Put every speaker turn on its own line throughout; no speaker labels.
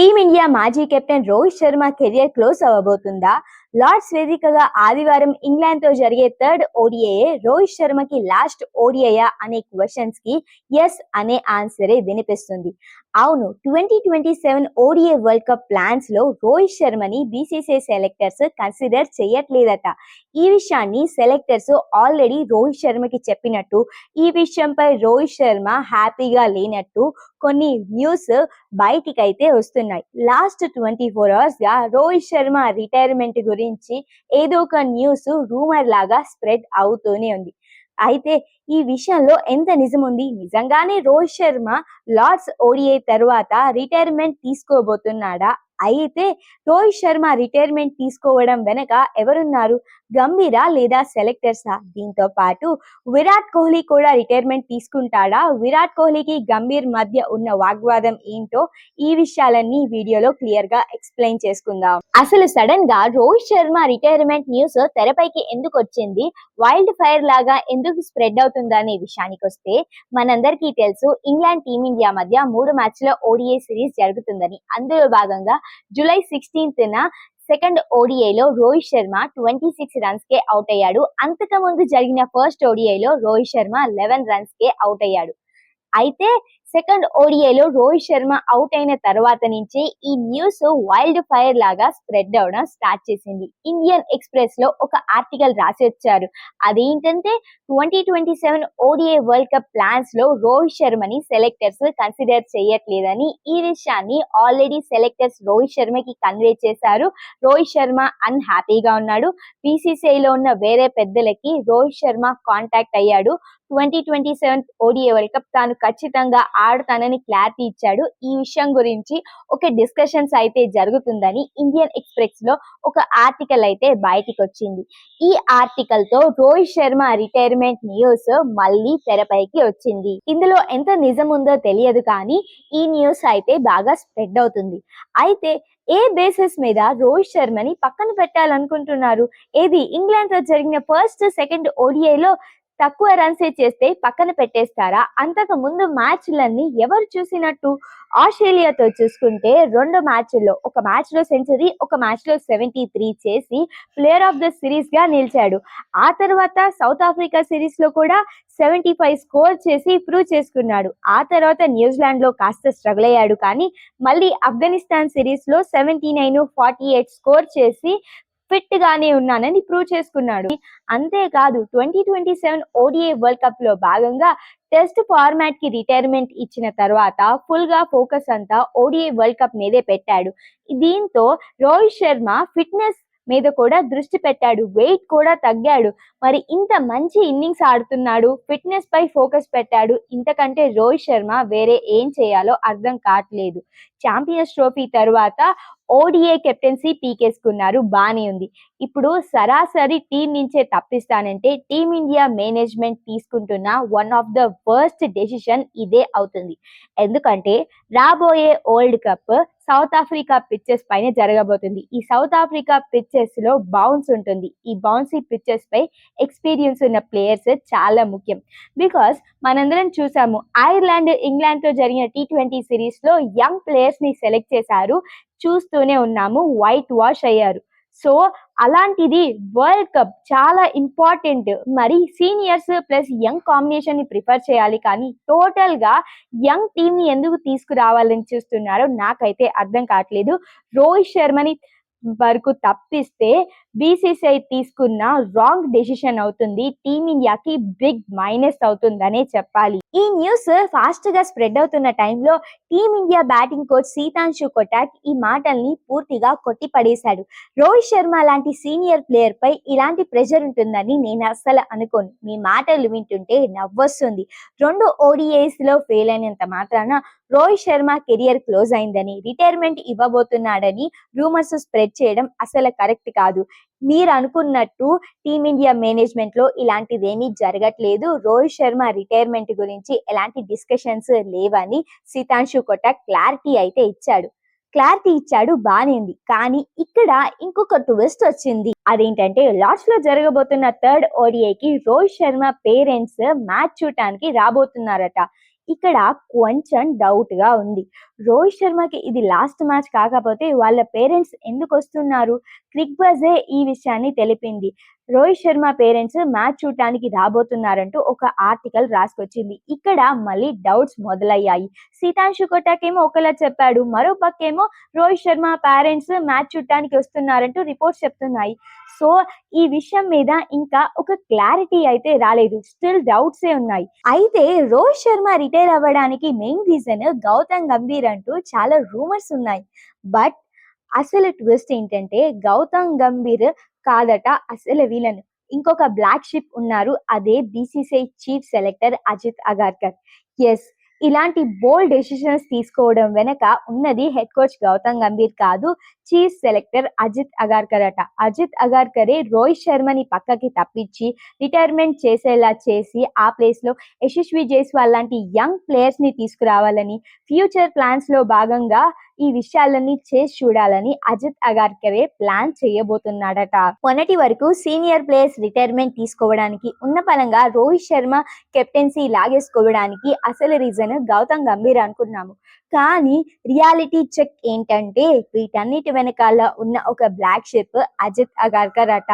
Team India మాజీ captain Rohit Sharma career close అవ్వబోతుందా? Lord's వేదికగా ఆదివారం ఇంగ్లాండ్ తో జరిగే థర్డ్ ఓడిఐ రోహిత్ శర్మకి లాస్ట్ ఓడిఐ అనే క్వశ్చన్స్ కి ఎస్ అనే ఆన్సరే వినిపిస్తుంది. అవును, 2027 ఓడిఐ వరల్డ్ కప్ ప్లాన్స్ లో రోహిత్ శర్మని బీసీసీఐ సెలెక్టర్స్ కన్సిడర్ చేయట్లేదట. ఈ విషయాన్ని సెలెక్టర్స్ ఆల్రెడీ రోహిత్ శర్మకి చెప్పినట్టు, ఈ విషయంపై రోహిత్ శర్మ హ్యాపీగా లేనట్టు కొన్ని న్యూస్ బయటికైతే వస్తున్నాయి. లాస్ట్ 24 hours గా రోహిత్ శర్మ రిటైర్మెంట్ గురించి ఏదో ఒక న్యూస్ రూమర్ లాగా స్ప్రెడ్ అవుతూనే ఉంది. అయితే ఈ విషయంలో ఎంత నిజం ఉంది? నిజంగానే రోహిత్ శర్మ లార్డ్స్ ఓడిఐ తర్వాత రిటైర్మెంట్ తీసుకోబోతున్నాడా? అయితే రోహిత్ శర్మ రిటైర్మెంట్ తీసుకోవడం వెనక ఎవరున్నారు? గంభీరా లేదా సెలెక్టర్సా? దీంతో పాటు విరాట్ కోహ్లీ కూడా రిటైర్మెంట్ తీసుకుంటాడా? విరాట్ కోహ్లీకి గంభీర్ మధ్య ఉన్న వాగ్వాదం ఏంటో ఈ విషయాలన్నీ వీడియోలో క్లియర్ గా ఎక్స్ప్లెయిన్ చేసుకుందాం. అసలు సడన్ గా రోహిత్ శర్మ రిటైర్మెంట్ న్యూస్ తెరపైకి ఎందుకు వచ్చింది? వైల్డ్ ఫైర్ లాగా ఎందుకు స్ప్రెడ్ అవుతుందనే విషయానికి వస్తే, మనందరికీ తెలుసు ఇంగ్లాండ్ టీమిండియా మధ్య 3 మ్యాచ్ల ఓడిఐ సిరీస్ జరుగుతుందని. అందులో భాగంగా జూలై 16న సెకండ్ ఓడిఐలో రోహిత్ శర్మ 26 రన్స్ కే అవుట్ అయ్యాడు. అంతకుముందు జరిగిన ఫస్ట్ ఓడిఐలో రోహిత్ శర్మ 11 రన్స్ కే అవుట్ అయ్యాడు. అయితే సెకండ్ ఓడిఐలో రోహిత్ శర్మ అవుట్ అయిన తర్వాత నుంచి ఈ న్యూస్ వైల్డ్ ఫైర్ లాగా స్ప్రెడ్ అవడం స్టార్ట్ చేసింది. ఇండియన్ ఎక్స్ప్రెస్ లో ఒక ఆర్టికల్ రాసి వచ్చారు. అదేంటంటే 2027 ఓడిఐ వరల్డ్ కప్ ప్లాన్స్ లో రోహిత్ శర్మని సెలెక్టర్స్ కన్సిడర్ చేయట్లేదని. ఈ విషయాన్ని ఆల్రెడీ సెలెక్టర్స్ రోహిత్ శర్మకి కన్వే చేశారు. రోహిత్ శర్మ అన్హ్యాపీగా ఉన్నాడు. బీసీసీఐ లో ఉన్న వేరే పెద్దలకి రోహిత్ శర్మ కాంటాక్ట్ అయ్యాడు. 2027 ఓడిఐ వరల్డ్ కప్ తాను ఖచ్చితంగా ఆడతానని క్లారిటీ ఇచ్చాడు. ఈ విషయం గురించి ఒక డిస్కషన్స్ అయితే జరుగుతుందని ఇండియన్ ఎక్స్ప్రెస్ లో ఒక ఆర్టికల్ అయితే బయటికి వచ్చింది. ఈ ఆర్టికల్ తో రోహిత్ శర్మ రిటైర్మెంట్ న్యూస్ మళ్ళీ తెరపైకి వచ్చింది. ఇందులో ఎంత నిజం ఉందో తెలియదు, కానీ ఈ న్యూస్ అయితే బాగా స్ప్రెడ్ అవుతుంది. అయితే ఏ బేసిస్ మీద రోహిత్ శర్మని పక్కన పెట్టాలనుకుంటున్నారు? ఏది ఇంగ్లాండ్ తో జరిగిన ఫస్ట్ సెకండ్ ఓడిఐలో తక్కువ రన్స్ చేస్తే పక్కన పెట్టేస్తారా? అంతకు ముందు మ్యాచ్లన్నీ ఎవరు చూసినట్టు? ఆస్ట్రేలియాతో చూసుకుంటే 2 మ్యాచ్ల్లో, ఒక మ్యాచ్ లో సెంచరీ, ఒక మ్యాచ్ లో 73 చేసి ప్లేయర్ ఆఫ్ ద సిరీస్ గా నిలిచాడు. ఆ తర్వాత సౌత్ ఆఫ్రికా సిరీస్ లో కూడా 75 స్కోర్ చేసి ప్రూవ్ చేసుకున్నాడు. ఆ తర్వాత న్యూజిలాండ్ లో కాస్త స్ట్రగుల్ అయ్యాడు, కానీ మళ్ళీ ఆఫ్ఘనిస్తాన్ సిరీస్ లో 79, 48 స్కోర్ చేసి ఫిట్ గానే ఉన్నానని ప్రూవ్ చేసుకున్నాడు. అంతేకాదు 2027 ఓడిఐ వరల్డ్ కప్ లో భాగంగా టెస్ట్ ఫార్మాట్ కి రిటైర్మెంట్ ఇచ్చిన తర్వాత ఫుల్ గా ఫోకస్ అంతా ఓడిఐ వరల్డ్ కప్ మీదే పెట్టాడు. దీంతో రోహిత్ శర్మ ఫిట్నెస్ మీద కూడా దృష్టి పెట్టాడు. వెయిట్ కూడా తగ్గాడు. మరి ఇంత మంచి ఇన్నింగ్స్ ఆడుతున్నాడు, ఫిట్నెస్ పై ఫోకస్ పెట్టాడు. ఇంతకంటే రోహిత్ శర్మ వేరే ఏం చేయాలో అర్థం కావట్లేదు. ఛాంపియన్స్ ట్రోఫీ తర్వాత ఓడిఐ కెప్టెన్సీ పీకేసుకున్నారు, బానే ఉంది. ఇప్పుడు సరాసరి టీం నుంచే తప్పిస్తానంటే టీమిండియా మేనేజ్మెంట్ తీసుకుంటున్న one of the worst decision ఇదే అవుతుంది. ఎందుకంటే రాబోయే world cup south Africa pitches పైన జరగబోతుంది. ఈ సౌత్ ఆఫ్రికా పిచ్చెస్ లో బౌన్స్ ఉంటుంది. ఈ బౌన్సీ పిచ్చెస్ పై ఎక్స్పీరియన్స్ ఉన్న ప్లేయర్స్ చాలా ముఖ్యం. బికాస్ మనందరం చూసాము, ఐర్లాండ్ ఇంగ్లాండ్ తో జరిగిన T20 సిరీస్ లో యంగ్ ప్లేయర్స్ ని సెలెక్ట్ చేశారు. చూస్తూనే ఉన్నాము, వైట్ వాష్ అయ్యారు. సో అలాంటిది వరల్డ్ కప్ చాలా ఇంపార్టెంట్. మరి సీనియర్స్ ప్లస్ యంగ్ కాంబినేషన్ ని ప్రిఫర్ చేయాలి, కానీ టోటల్ గా యంగ్ టీమ్ ని ఎందుకు తీసుకురావాలని చూస్తున్నారో నాకైతే అర్థం కావట్లేదు. రోహిత్ శర్మని వరకు తప్పిస్తే బీసీసీఐ తీసుకున్న రాంగ్ డెసిషన్ అవుతుంది. టీమిండియాకి బిగ్ మైనస్ అవుతుందనే చెప్పాలి. ఈ న్యూస్ ఫాస్ట్ గా స్ప్రెడ్ అవుతున్న టైంలో team India batting coach Sitanshu Kotak ఈ మాటల్ని పూర్తిగా కొట్టిపడేశాడు. రోహిత్ శర్మ లాంటి సీనియర్ ప్లేయర్ పై ఇలాంటి ప్రెషర్ ఉంటుందని నేను అస్సలు అనుకోను. మీ మాటలు వింటుంటే నవ్వొస్తుంది. 2 ఓడిఐస్ లో ఫెయిల్ అయినంత మాత్రాన రోహిత్ శర్మ కెరియర్ క్లోజ్ అయిందని, రిటైర్మెంట్ ఇవ్వబోతున్నాడని రూమర్స్ స్ప్రెడ్ చేయడం అసలు కరెక్ట్ కాదు. మీరు అనుకున్నట్టు టీమిండియా మేనేజ్మెంట్ లో ఇలాంటిదేమీ జరగట్లేదు. రోహిత్ శర్మ రిటైర్మెంట్ గురించి ఎలాంటి డిస్కషన్స్ లేవని సీతాంశు కొటాక్ క్లారిటీ అయితే ఇచ్చాడు. బానే ఉంది. కానీ ఇక్కడ ఇంకొక ట్విస్ట్ వచ్చింది. అదేంటంటే లార్డ్స్ లో జరగబోతున్న థర్డ్ ఓడిఐకి రోహిత్ శర్మ పేరెంట్స్ మ్యాచ్ చూడటానికి రాబోతున్నారట. ఇక్కడ కొంచెం డౌట్‌గా ఉంది. రోహిత్ శర్మకి ఇది లాస్ట్ మ్యాచ్ కాకపోతే వాళ్ళ పేరెంట్స్ ఎందుకొస్తున్నారు? క్రిక్ బజే ఈ విషయాన్ని తెలిపింది. రోహిత్ శర్మ పేరెంట్స్ మ్యాచ్ చూడటానికి రాబోతున్నారంటూ ఒక ఆర్టికల్ రాసుకొచ్చింది. ఇక్కడ మళ్ళీ డౌట్స్ మొదలయ్యాయి. సీతాంశు కొట్టాకేమో ఒకలా చెప్పాడు. మరో పక్కేమో రోహిత్ శర్మ పేరెంట్స్ మ్యాచ్ చూడటానికి వస్తున్నారంటూ రిపోర్ట్స్ చెప్తున్నాయి. సో ఈ విషయం మీద ఇంకా ఒక క్లారిటీ అయితే రాలేదు. స్టిల్ డౌట్సే ఉన్నాయి. అయితే రోహిత్ శర్మ రిటైర్ అవ్వడానికి మెయిన్ రీజన్ గౌతమ్ గంభీర్ అంటూ చాలా రూమర్స్ ఉన్నాయి. బట్ అసలు ట్విస్ట్ ఏంటంటే గౌతమ్ గంభీర్ కాదట అసలు విలన్. ఇంకొక బ్లాక్ షిప్ ఉన్నారు. అదే BCCI chief selector Ajit Agarkar. Yes, ఇలాంటి బోల్డ్ డెసిషన్స్ తీసుకోవడం వెనక ఉన్నది హెడ్ కోచ్ గౌతమ్ గంభీర్ కాదు, చీఫ్ సెలెక్టర్ అజిత్ అగార్కర్ అట. అజిత్ అగార్కరే రోహిత్ శర్మని పక్కకి తప్పించి రిటైర్మెంట్ చేసేలా చేసి ఆ ప్లేస్ లో యశస్వి జైస్వాల్ లాంటి యంగ్ ప్లేయర్స్ ని తీసుకురావాలని, ఫ్యూచర్ ప్లాన్స్ లో భాగంగా ఈ విషయాలన్నీ చేసి చూడాలని అజిత్ అగార్కరే ప్లాన్ చేయబోతున్నాడట. మొన్నటి వరకు సీనియర్ ప్లేయర్స్ రిటైర్మెంట్ తీసుకోవడానికి ఉన్న పలంగా రోహిత్ శర్మ కెప్టెన్సీ లాగేసుకోవడానికి అసలు రీజన్ గౌతమ్ గంభీర్ అనుకున్నాము. కానీ రియాలిటీ చెక్ ఏంటంటే వీటన్నిటి వెనకాల ఉన్న ఒక బ్లాక్ షిప్ అజిత్ అగార్కర్ అట.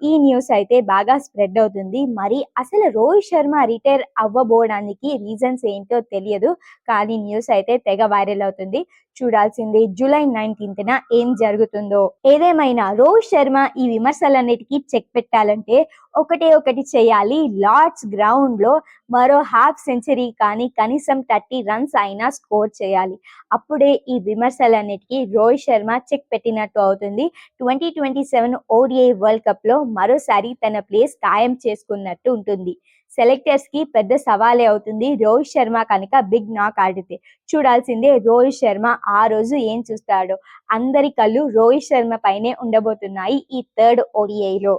ఈ న్యూస్ అయితే బాగా స్ప్రెడ్ అవుతుంది. మరి అసలు రోహిత్ శర్మ రిటైర్ అవ్వబోవడానికి రీజన్స్ ఏంటో తెలియదు, కానీ న్యూస్ అయితే తెగ వైరల్ అవుతుంది. చూడాల్సింది జూలై 19న ఏం జరుగుతుందో. ఏదేమైనా రోహిత్ శర్మ ఈ విమర్శలన్నిటికీ చెక్ పెట్టాలంటే ఒకటే ఒకటి చేయాలి. లార్డ్స్ గ్రౌండ్ లో మరో హాఫ్ సెంచరీ కానీ కనీసం 30 రన్స్ అయినా స్కోర్ చేయాలి. అప్పుడే ఈ విమర్శలన్నిటికీ రోహిత్ శర్మ చెక్ పెట్టినట్టు అవుతుంది. 2027 ఓడిఐ వరల్డ్ కప్ లో మరోసారి తన ప్లేస్ ఖాయం చేసుకున్నట్టు ఉంటుంది. సెలెక్టర్స్ కి పెద్ద సవాలే అవుతుంది రోహిత్ శర్మ కనుక బిగ్ నాక్ ఆడితే. చూడాల్సిందే రోహిత్ శర్మ ఆ రోజు ఏం చూస్తాడో. అందరి కళ్ళు రోహిత్ శర్మ పైనే ఉండబోతున్నాయి ఈ థర్డ్ ఓడిఐలో.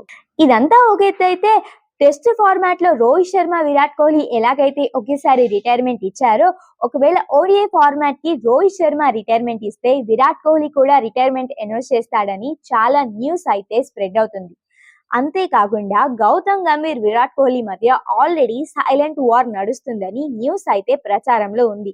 ఇదంతా ఒక ఎత్తు అయితే టెస్ట్ ఫార్మాట్ లో రోహిత్ శర్మ, విరాట్ కోహ్లీ ఎలాగైతే ఒకేసారి రిటైర్మెంట్ ఇచ్చారో, ఒకవేళ ఓడిఐ ఫార్మాట్ కి రోహిత్ శర్మ రిటైర్మెంట్ ఇస్తే విరాట్ కోహ్లీ కూడా రిటైర్మెంట్ అనౌన్స్ చేస్తాడని చాలా న్యూస్ అయితే స్ప్రెడ్ అవుతుంది. అంతేకాకుండా గౌతమ్ గంభీర్, విరాట్ కోహ్లీ మధ్య ఆల్రెడీ సైలెంట్ వార్ నడుస్తుందని న్యూస్ అయితే ప్రచారంలో ఉంది.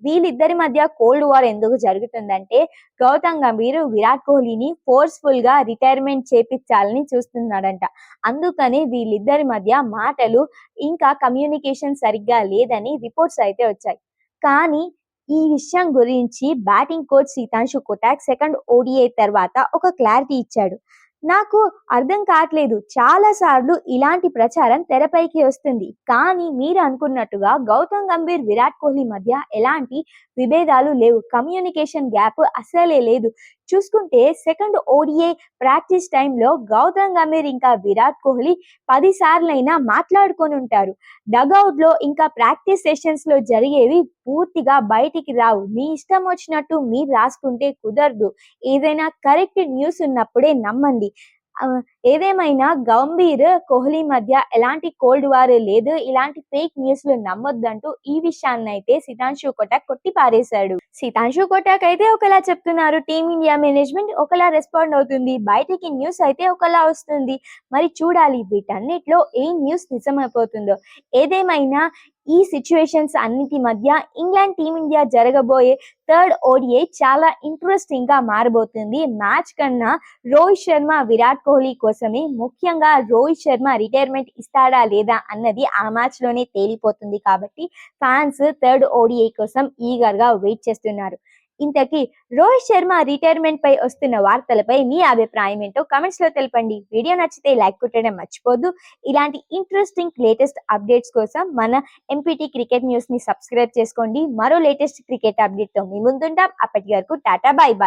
వీళ్ళిద్దరి మధ్య కోల్డ్ వార్ ఎందుకు జరుగుతుందంటే గౌతమ్ గంభీర్ విరాట్ కోహ్లీని ఫోర్స్ఫుల్ గా రిటైర్మెంట్ చేపించాలని చూస్తున్నాడంట. అందుకని వీళ్ళిద్దరి మధ్య మాటలు ఇంకా కమ్యూనికేషన్ సరిగ్గా లేదని రిపోర్ట్స్ అయితే వచ్చాయి. కానీ ఈ విషయం గురించి batting coach Sitanshu Kotak second ODI తర్వాత ఒక క్లారిటీ ఇచ్చాడు. నాకు అర్థం కావట్లేదు, చాలా సార్లు ఇలాంటి ప్రచారం తెరపైకి వస్తుంది, కానీ మీరు అనుకున్నట్టుగా గౌతమ్ గంభీర్, విరాట్ కోహ్లీ మధ్య ఎలాంటి విభేదాలు లేవు, కమ్యూనికేషన్ గ్యాప్ అసలే లేదు. చూసుకుంటే సెకండ్ ఓడిఐ ప్రాక్టీస్ టైంలో గౌతమ్ గంభీర్ ఇంకా విరాట్ కోహ్లీ 10 సార్లైనా మాట్లాడుకొని ఉంటారు. డగౌట్ లో ఇంకా ప్రాక్టీస్ సెషన్స్ లో జరిగేవి పూర్తిగా బయటికి రావు. మీ ఇష్టం వచ్చినట్టు మీరు రాసుకుంటే కుదరదు. ఏదైనా కరెక్ట్ న్యూస్ ఉన్నప్పుడే నమ్మండి. ఏదేమైనా గంభీర్, కోహ్లీ మధ్య ఎలాంటి కోల్డ్ వార్ లేదు, ఇలాంటి ఫేక్ న్యూస్లు నమ్మొద్దంటూ ఈ విషయాన్ని అయితే సీతాంశు కొటాక్ కొట్టి పారేశాడు. సీతాంశు కొటాక్ అయితే ఒకలా చెప్తున్నారు, టీమిండియా మేనేజ్మెంట్ ఒకలా రెస్పాండ్ అవుతుంది, బయటికి న్యూస్ అయితే ఒకలా వస్తుంది. మరి చూడాలి వీటన్నిటిలో ఏ న్యూస్ నిజమైపోతుందో. ఏదేమైనా ఈ సిచ్యువేషన్స్ అన్నిటి మధ్య ఇంగ్లాండ్, టీమిండియా జరగబోయే థర్డ్ ఓడిఐ చాలా ఇంట్రెస్టింగ్ గా మారబోతుంది. మ్యాచ్ కన్నా రోహిత్ శర్మ, విరాట్ కోహ్లీ కోసమే, ముఖ్యంగా రోహిత్ శర్మ రిటైర్మెంట్ ఇస్తాడా లేదా అన్నది ఆ మ్యాచ్ లోనే తేలిపోతుంది. కాబట్టి ఫ్యాన్స్ థర్డ్ ఓడిఐ కోసం ఈగర్ గా వెయిట్ చేస్తున్నారు. ఇంతకీ రోహిత్ శర్మ రిటైర్మెంట్ పై వస్తున్న వార్తలపై మీ అభిప్రాయం ఏంటో కమెంట్స్ లో తెలపండి. వీడియో నచ్చితే లైక్ కొట్టడం మర్చిపోద్దు. ఇలాంటి ఇంట్రెస్టింగ్ లేటెస్ట్ అప్డేట్స్ కోసం మన ఎంపీటీ క్రికెట్ న్యూస్ ని సబ్స్క్రైబ్ చేసుకోండి. మరో లేటెస్ట్ క్రికెట్ అప్డేట్ తో మీ ముందుంటాం. అప్పటి వరకు టాటా, బై బై.